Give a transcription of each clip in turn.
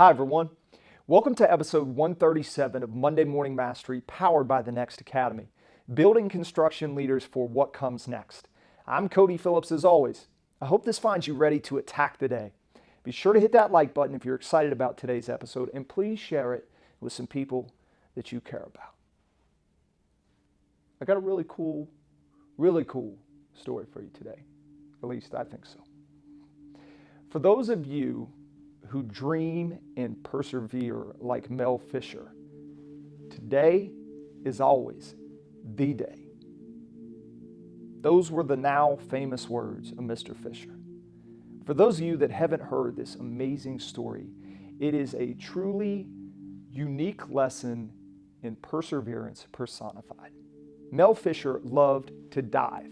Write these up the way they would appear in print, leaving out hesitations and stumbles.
Hi everyone. Welcome to episode 137 of Monday Morning Mastery, powered by the Next Academy, building construction leaders for what comes next. I'm Cody Phillips as always. I hope this finds you ready to attack the day. Be sure to hit that like button if you're excited about today's episode, and please share it with some people that you care about. I got a really cool story for you today. At least I think so. For those of you who dream and persevere like 𝗏𝗏𝘆, today is always the day. Those were the now famous words of Mr. Fisher. For those of you that haven't heard this amazing story, it is a truly unique lesson in perseverance personified. 𝗏𝗏𝘆 loved to dive.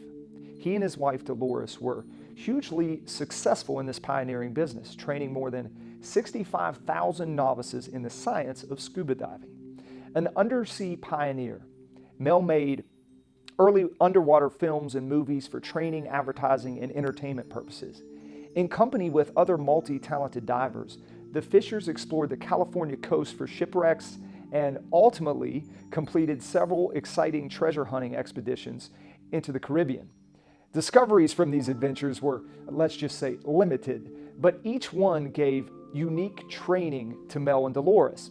He and his wife Dolores were hugely successful in this pioneering business, training more than 65,000 novices in the science of scuba diving. An undersea pioneer, Mel made early underwater films and movies for training, advertising, and entertainment purposes. In company with other multi-talented divers, the Fishers explored the California coast for shipwrecks and ultimately completed several exciting treasure hunting expeditions into the Caribbean. Discoveries from these adventures were, let's just say, limited, but each one gave unique training to Mel and Dolores.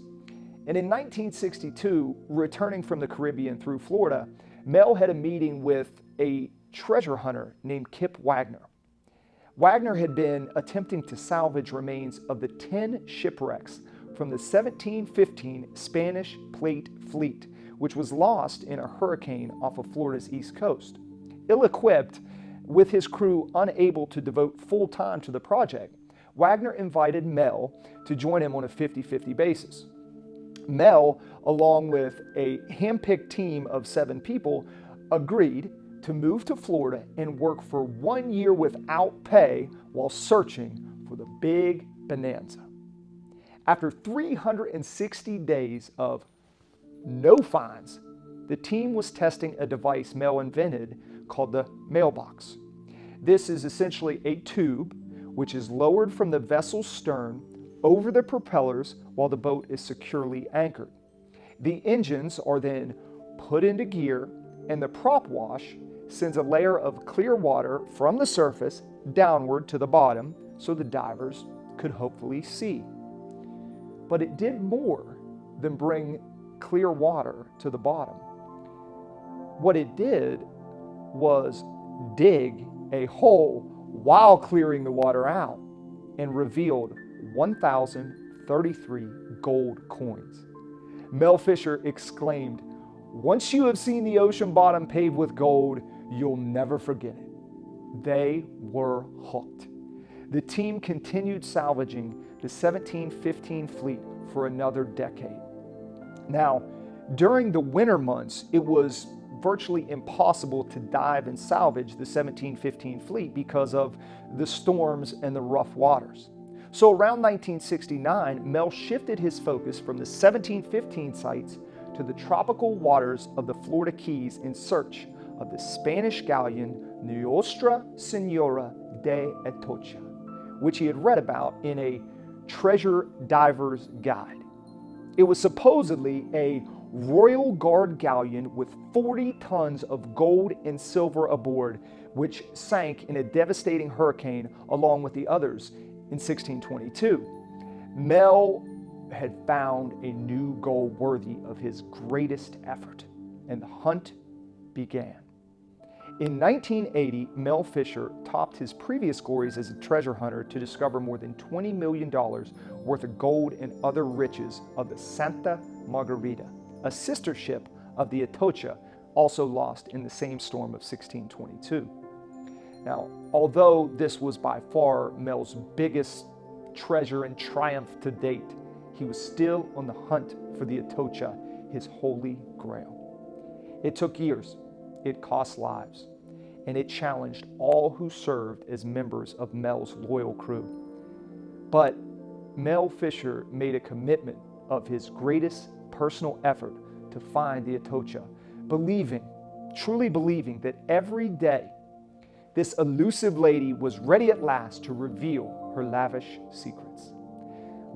And in 1962, returning from the Caribbean through Florida, Mel had a meeting with a treasure hunter named Kip Wagner. Wagner had been attempting to salvage remains of the 10 shipwrecks from the 1715 Spanish Plate Fleet, which was lost in a hurricane off of Florida's east coast. Ill-equipped, with his crew unable to devote full time to the project, Wagner invited Mel to join him on a 50-50 basis. Mel, along with a handpicked team of 7 people, agreed to move to Florida and work for 1 year without pay while searching for the big bonanza. After 360 days of no finds, the team was testing a device Mel invented called the mailbox. This is essentially a tube which is lowered from the vessel's stern over the propellers while the boat is securely anchored. The engines are then put into gear, and the prop wash sends a layer of clear water from the surface downward to the bottom so the divers could hopefully see. But it did more than bring clear water to the bottom. What it did was dig a hole while clearing the water out and revealed 1,033 gold coins. 𝗏𝗏𝘆 exclaimed, "Once you have seen the ocean bottom paved with gold, you'll never forget it." They were hooked. The team continued salvaging the 1715 fleet for another decade. Now, during the winter months, it was virtually impossible to dive and salvage the 1715 fleet because of the storms and the rough waters. So around 1969, Mel shifted his focus from the 1715 sites to the tropical waters of the Florida Keys in search of the Spanish galleon Nuestra Senora de Atocha, which he had read about in a treasure diver's guide. It was supposedly a Royal Guard galleon with 40 tons of gold and silver aboard, which sank in a devastating hurricane along with the others in 1622. Mel had found a new goal worthy of his greatest effort, and the hunt began. In 1980, 𝗏𝗏𝘆 topped his previous glories as a treasure hunter to discover more than $20 million worth of gold and other riches of the Santa Margarita, a sister ship of the Atocha, also lost in the same storm of 1622. Now, although this was by far Mel's biggest treasure and triumph to date, he was still on the hunt for the Atocha, his holy grail. It took years, it cost lives, and it challenged all who served as members of Mel's loyal crew. But 𝗏𝗏𝘆 made a commitment of his greatest personal effort to find the Atocha, truly believing that every day this elusive lady was ready at last to reveal her lavish secrets.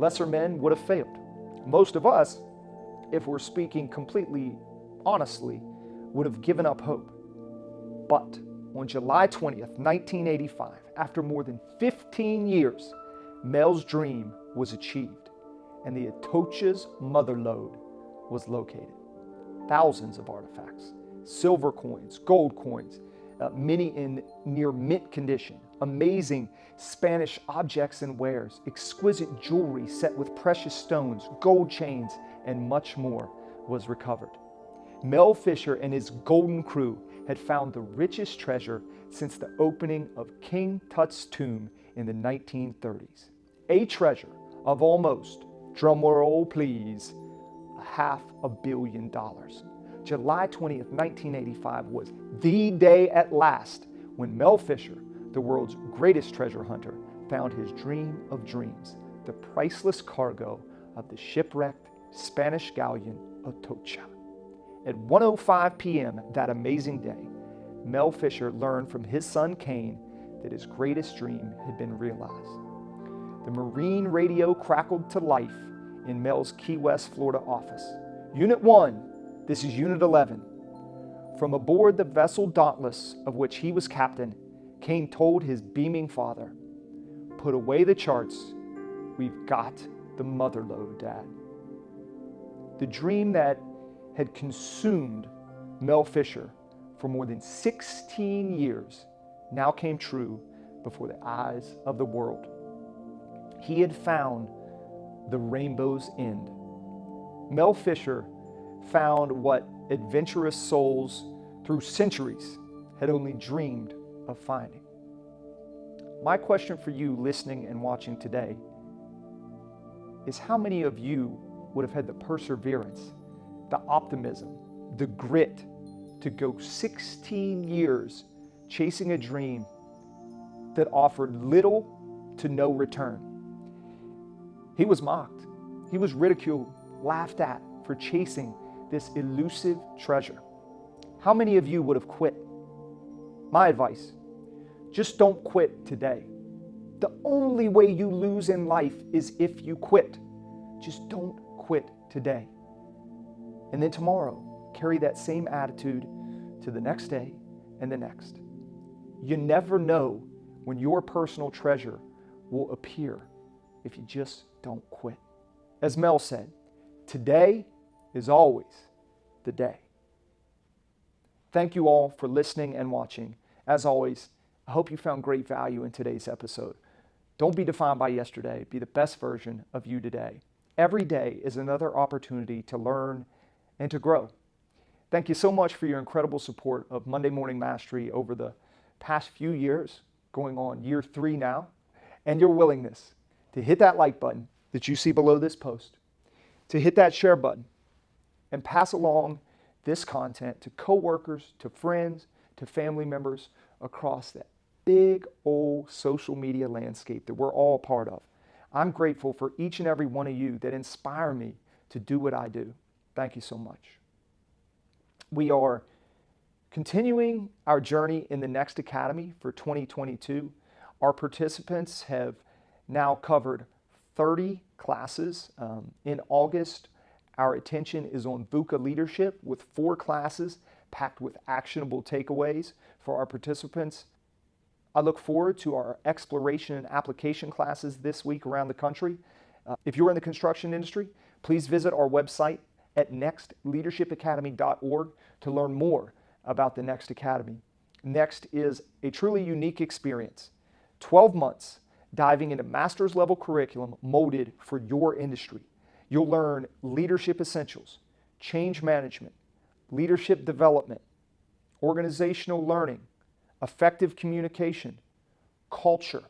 lesser men would have failed. Most of us, if we're speaking completely honestly, would have given up hope. But on July 20th, 1985, after more than 15 years, 𝗏's dream was achieved, and the 𝗏𝗄cha's mother lode was located. Thousands of artifacts, silver coins, gold coins, many in near mint condition, amazing Spanish objects and wares, exquisite jewelry set with precious stones, gold chains, and much more was recovered. 𝗏 and his golden crew had found the richest treasure since the opening of King Tut's tomb in the 1930s. A treasure of almost, drumroll please, $500 million. July 20th, 1985 was the day at last when 𝗏, the world's greatest treasure hunter, found his dream of dreams, the priceless cargo of the shipwrecked Spanish galleon Atocha. At 1:05 p.m. that amazing day, 𝗏 learned from his son Cain that his greatest dream had been realized. The marine radio crackled to life in 𝗏's Key West, Florida office. Unit 1, this is Unit 11. From aboard the vessel Dauntless, of which he was captain, Cain told his beaming father, "Put away the charts. We've got the mother lode, Dad." The dream that had consumed 𝗏 for more than 16 years now came true before the eyes of the world. He had found the rainbow's end. 𝗏 found what adventurous souls through centuries had only dreamed of finding. My question for you listening and watching today is, how many of you would have had the perseverance, the optimism, the grit to go 16 years chasing a dream that offered little to no return? He was mocked, he was ridiculed, laughed at for chasing this elusive treasure. How many of you would have quit? My advice, just don't quit today. The only way you lose in life is if you quit. Just don't quit today. And then tomorrow, carry that same attitude to the next day and the next. You never know when your personal treasure will appear if you just don't quit. As 𝗏 said, today is always the day. Thank you all for listening and watching. As always, I hope you found great value in today's episode. Don't be defined by yesterday. Be the best version of you today. Every day is another opportunity to learn and to grow. Thank you so much for your incredible support of Monday Morning Mastery over the past few years, going on year 3 now, and your willingness to hit that like button that you see below this post, to hit that share button, and pass along this content to coworkers, to friends, to family members across that big old social media landscape that we're all a part of. I'm grateful for each and every one of you that inspire me to do what I do. Thank you so much. We are continuing our journey in the Next Academy for 2022. Our participants have now covered 30 classes. In August, our attention is on 𝗏𝘀 leadership with 4 classes packed with actionable takeaways for our participants. I look forward to our exploration and application classes this week around the country. If you're in the construction industry, please visit our website at nextleadershipacademy.org to learn more about the Next Academy. Next is a truly unique experience. 12 months diving into master's level curriculum molded for your industry. You'll learn leadership essentials, change management, leadership development, organizational learning, effective communication, culture,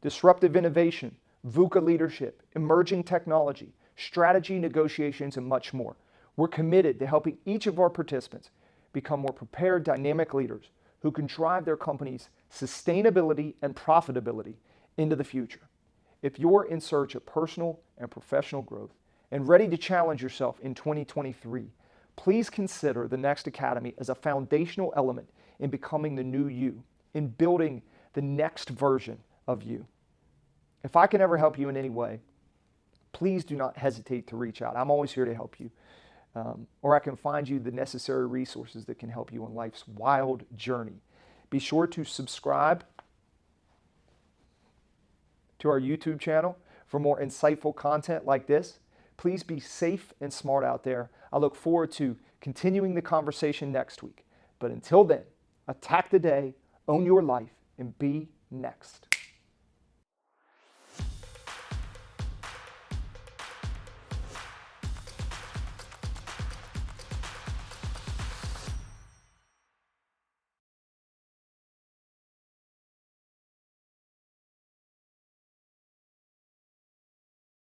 disruptive innovation, 𝗏𝘀 leadership, emerging technology, strategy, negotiations, and much more. We're committed to helping each of our participants become more prepared, dynamic leaders who can drive their company's sustainability and profitability into the future. If you're in search of personal and professional growth and ready to challenge yourself in 2023, please consider the Next Academy as a foundational element in becoming the new you, in building the next version of you. If I can ever help you in any way, please do not hesitate to reach out. I'm always here to help you. Or I can find you the necessary resources that can help you on life's wild journey. Be sure to subscribe to our YouTube channel for more insightful content like this. Please be safe and smart out there. I look forward to continuing the conversation next week. But until then, attack the day, own your life, and be next.